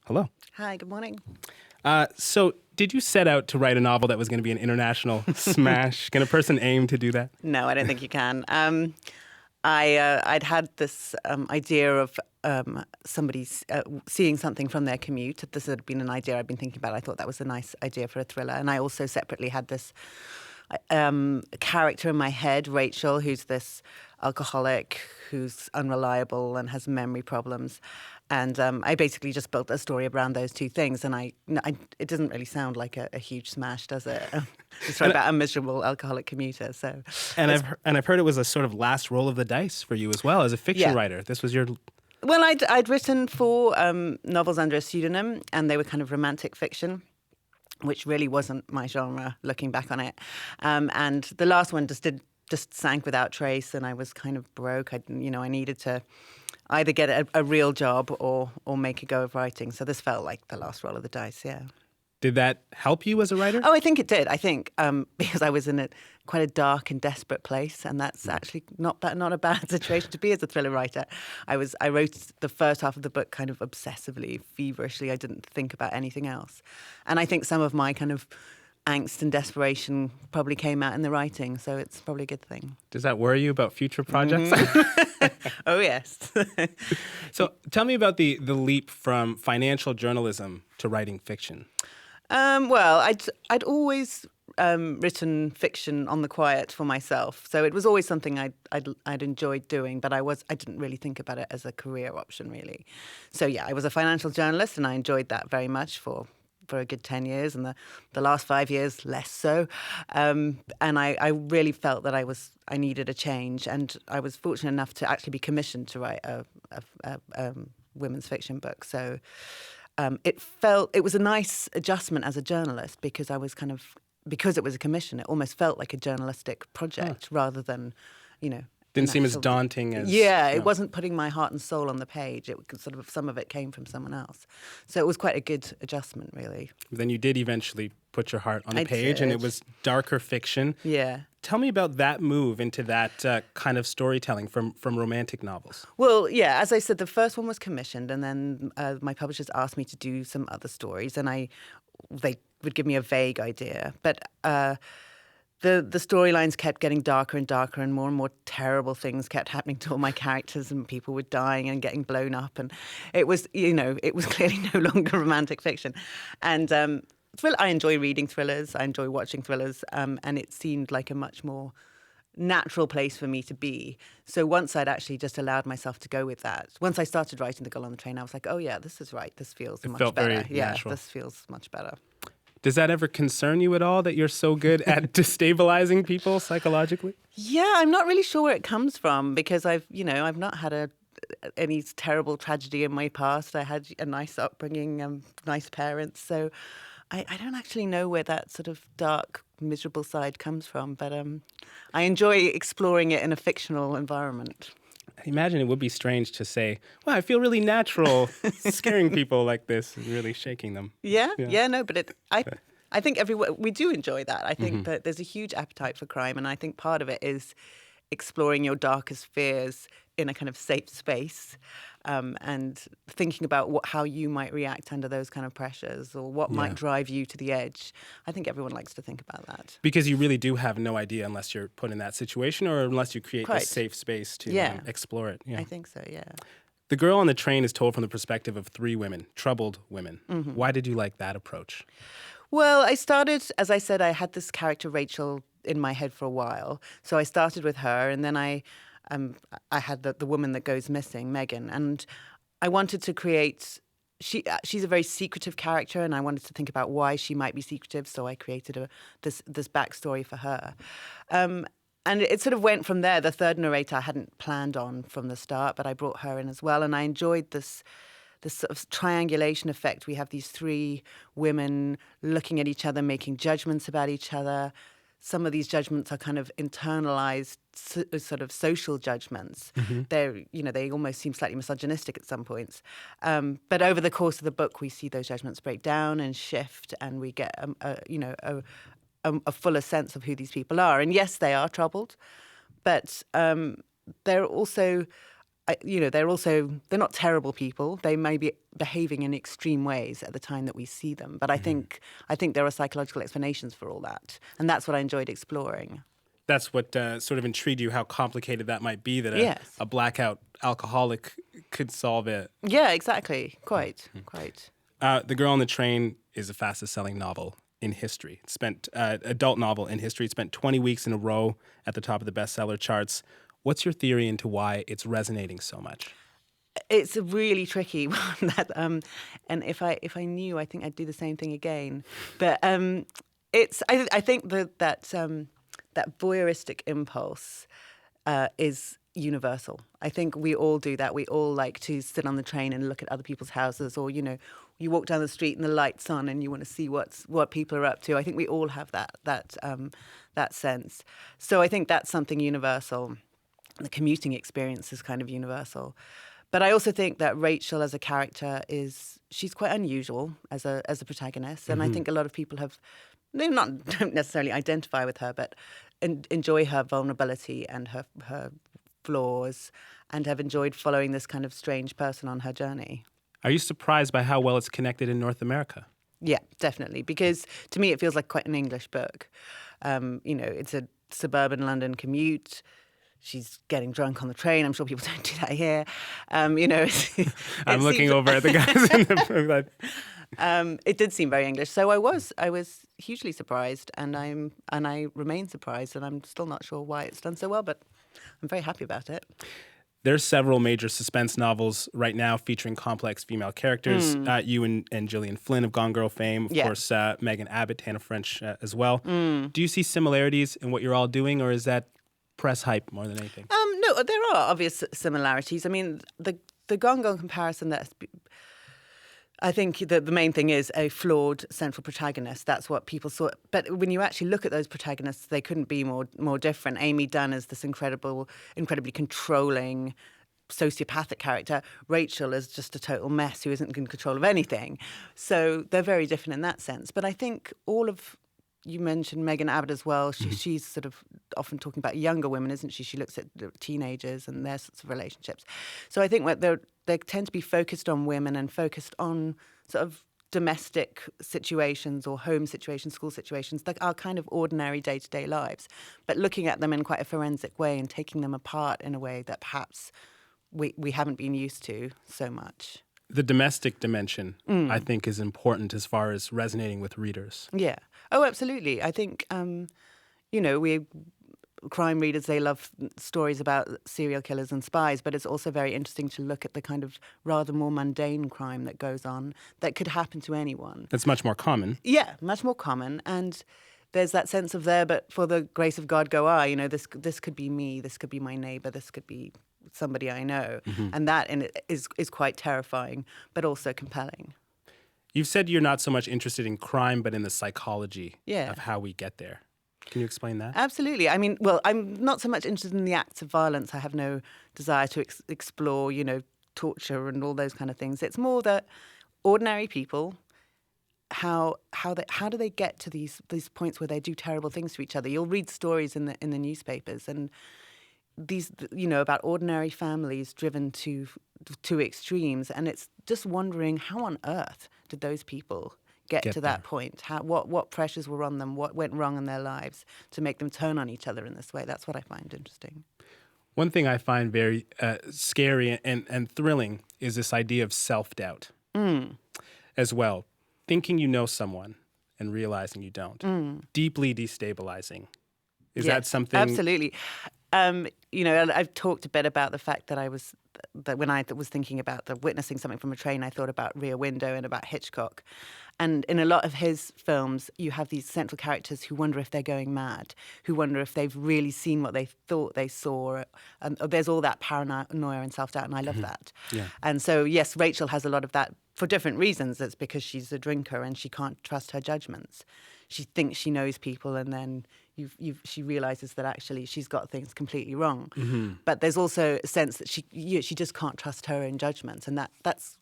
Hello. Hi, good morning. So, did you set out to write a novel that was going to be an international smash? Can a person aim to do that? No, I don't think you can. I'd had this idea of somebody seeing something from their commute. This had been an idea I'd been thinking about. I thought that was a nice idea for a thriller. And I also separately had this character in my head, Rachel, who's this alcoholic who's unreliable and has memory problems. And I basically just built a story around those two things. And it doesn't really sound like a huge smash, does it? It's about a miserable alcoholic commuter. So, I've heard it was a sort of last roll of the dice for you as well as a fiction writer. This was your. Well, I'd written 4 novels under a pseudonym, and they were kind of romantic fiction, which really wasn't my genre, looking back on it. And the last one just sank without trace, and I was kind of broke. I needed to either get a real job or make a go of writing. So this felt like the last roll of the dice, yeah. Did that help you as a writer? Oh, I think it did. I think because I was in quite a dark and desperate place, and that's actually not a bad situation to be as a thriller writer. I wrote the first half of the book kind of obsessively, feverishly. I didn't think about anything else, and I think some of my kind of angst and desperation probably came out in the writing, so it's probably a good thing. Does that worry you about future projects? Oh, yes. So tell me about the leap from financial journalism to writing fiction. Well, I'd always written fiction on the quiet for myself, so it was always something I'd enjoyed doing. But I didn't really think about it as a career option, really. So yeah, I was a financial journalist, and I enjoyed that very much for a good 10 years, and the last 5 years less so. And I really felt that I needed a change, and I was fortunate enough to actually be commissioned to write a women's fiction book. So. It was a nice adjustment as a journalist because because it was a commission, it almost felt like a journalistic project rather than, Didn't seem as daunting as... Yeah, it wasn't putting my heart and soul on the page. It sort of, some of it came from someone else. So it was quite a good adjustment, really. Then you did eventually put your heart on the page, and it was darker fiction. Yeah. Tell me about that move into that kind of storytelling from romantic novels. Well, yeah, as I said, the first one was commissioned, and then my publishers asked me to do some other stories, and they would give me a vague idea. But the storylines kept getting darker and darker, and more terrible things kept happening to all my characters, and people were dying and getting blown up, and it was clearly no longer romantic fiction. And I enjoy reading thrillers, I enjoy watching thrillers, and it seemed like a much more natural place for me to be. So once I'd actually just allowed myself to go with that, once I started writing The Girl on the Train, I was like, oh yeah, this is right. This feels much felt better. very Yeah, natural. this feels much better. Does that ever concern you at all, that you're so good at destabilizing people psychologically? Yeah, I'm not really sure where it comes from because I've not had any terrible tragedy in my past. I had a nice upbringing, nice parents. So I don't actually know where that sort of dark, miserable side comes from, but I enjoy exploring it in a fictional environment. I imagine it would be strange to say, well, I feel really natural scaring people like this and really shaking them. Yeah, no, but I think we do enjoy that. I think that there's a huge appetite for crime, and I think part of it is exploring your darkest fears in a kind of safe space, and thinking about how you might react under those kind of pressures or what might drive you to the edge. I think everyone likes to think about that. Because you really do have no idea unless you're put in that situation or unless you create a safe space to explore it. Yeah. I think so, yeah. The Girl on the Train is told from the perspective of 3 women, troubled women. Why did you like that approach? Well, I started, as I said, I had this character, Rachel, in my head for a while. So I started with her, and then I had the woman that goes missing, Megan, and I wanted to create. She's a very secretive character, and I wanted to think about why she might be secretive. So I created this backstory for her, and it sort of went from there. The third narrator I hadn't planned on from the start, but I brought her in as well, and I enjoyed this sort of triangulation effect. We have these 3 women looking at each other, making judgments about each other. Some of these judgments are kind of internalized sort of social judgments. They almost seem slightly misogynistic at some points. But over the course of the book, we see those judgments break down and shift, and we get a fuller sense of who these people are. And yes, they are troubled, but they're also they're not terrible people. They may be behaving in extreme ways at the time that we see them. But I think there are psychological explanations for all that, and that's what I enjoyed exploring. That's what sort of intrigued you, how complicated that might be, that Yes. a blackout alcoholic could solve it. Yeah, exactly. Quite. The Girl on the Train is the fastest selling novel in history. It spent adult novel in history. It spent 20 weeks in a row at the top of the bestseller charts. What's your theory into why it's resonating so much? It's a really tricky one. And if I knew, I think I'd do the same thing again. But I think that voyeuristic impulse is universal. I think we all do that. We all like to sit on the train and look at other people's houses, or you walk down the street and the light's on and you want to see what people are up to. I think we all have that sense. So I think that's something universal. The commuting experience is kind of universal. But I also think that Rachel as a character she's quite unusual as a protagonist. And I think a lot of people don't necessarily identify with her, but enjoy her vulnerability and her flaws, and have enjoyed following this kind of strange person on her journey. Are you surprised by how well it's connected in North America? Yeah, definitely. Because to me, it feels like quite an English book. It's a suburban London commute. She's getting drunk on the train. I'm sure people don't do that here. I'm looking over at the guys in the book. It did seem very English, so I was hugely surprised, and I remain surprised, and I'm still not sure why it's done so well, but I'm very happy about it. There's several major suspense novels right now featuring complex female characters. You and Gillian Flynn of Gone Girl fame, of course, Megan Abbott, Hannah French as well. Do you see similarities in what you're all doing, or is that press hype more than anything? No, there are obvious similarities. I mean, the Gone Girl comparison, I think the main thing is a flawed central protagonist. That's what people saw. But when you actually look at those protagonists, they couldn't be more different. Amy Dunn is this incredibly controlling, sociopathic character. Rachel is just a total mess who isn't in control of anything. So they're very different in that sense. But I think you mentioned Megan Abbott as well. She's sort of often talking about younger women, isn't she? She looks at teenagers and their sorts of relationships. So I think they tend to be focused on women and focused on sort of domestic situations or home situations, school situations that are kind of ordinary day-to-day lives, but looking at them in quite a forensic way and taking them apart in a way that perhaps we haven't been used to so much. The domestic dimension, I think, is important as far as resonating with readers. Yeah. Oh, absolutely. I think, crime readers, they love stories about serial killers and spies, but it's also very interesting to look at the kind of rather more mundane crime that goes on that could happen to anyone. That's much more common. Yeah, much more common. And there's that sense of there, but for the grace of God go I, this could be me, this could be my neighbor, this could be somebody I know. And that is quite terrifying, but also compelling. You've said you're not so much interested in crime, but in the psychology of how we get there. Can you explain that? Absolutely. I mean, well, I'm not so much interested in the acts of violence. I have no desire to explore, torture and all those kind of things. It's more that ordinary people, how do they get to these points where they do terrible things to each other? You'll read stories in the newspapers and these, about ordinary families driven to extremes, and it's just wondering how on earth did those people get to that point? What pressures were on them? What went wrong in their lives to make them turn on each other in this way? That's what I find interesting. One thing I find very scary and thrilling is this idea of self-doubt as well. Thinking you know someone and realizing you don't. Deeply destabilizing. Is that something? Absolutely. I've talked a bit about the fact that when I was thinking about witnessing something from a train, I thought about Rear Window and about Hitchcock. And in a lot of his films, you have these central characters who wonder if they're going mad, who wonder if they've really seen what they thought they saw. And there's all that paranoia and self-doubt, and I love that. Yeah. And so, yes, Rachel has a lot of that for different reasons. It's because she's a drinker and she can't trust her judgments. She thinks she knows people, and then she realizes that actually she's got things completely wrong. But there's also a sense that she just can't trust her own judgments, and that's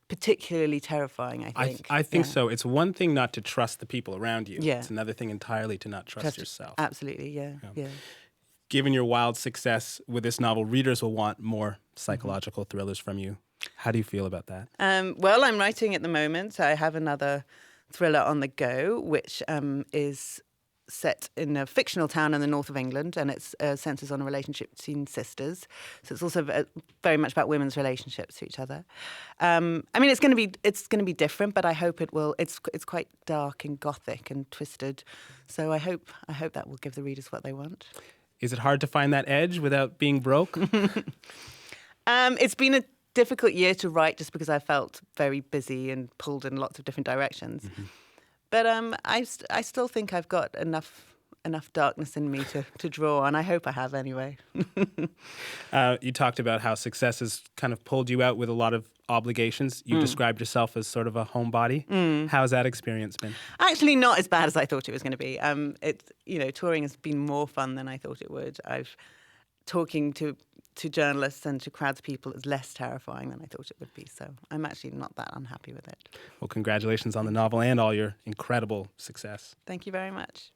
particularly terrifying, I think. I think so. It's one thing not to trust the people around you. Yeah. It's another thing entirely to not trust yourself. Absolutely, yeah. given your wild success with this novel, readers will want more psychological thrillers from you. How do you feel about that? Well, I'm writing at the moment. I have another thriller on the go, which is set in a fictional town in the north of England, and it centres on a relationship between sisters. So it's also very much about women's relationships to each other. I mean, it's going to be different, but I hope it will. It's quite dark and gothic and twisted. So I hope that will give the readers what they want. Is it hard to find that edge without being broke? It's been a difficult year to write just because I felt very busy and pulled in lots of different directions. Mm-hmm. But I still think I've got enough darkness in me to draw on. I hope I have anyway. You talked about how success has kind of pulled you out with a lot of obligations. You described yourself as sort of a homebody. How's that experience been? Actually, not as bad as I thought it was going to be. Touring has been more fun than I thought it would. Talking to journalists and to crowds of people is less terrifying than I thought it would be. So I'm actually not that unhappy with it. Well, congratulations on the novel and all your incredible success. Thank you very much.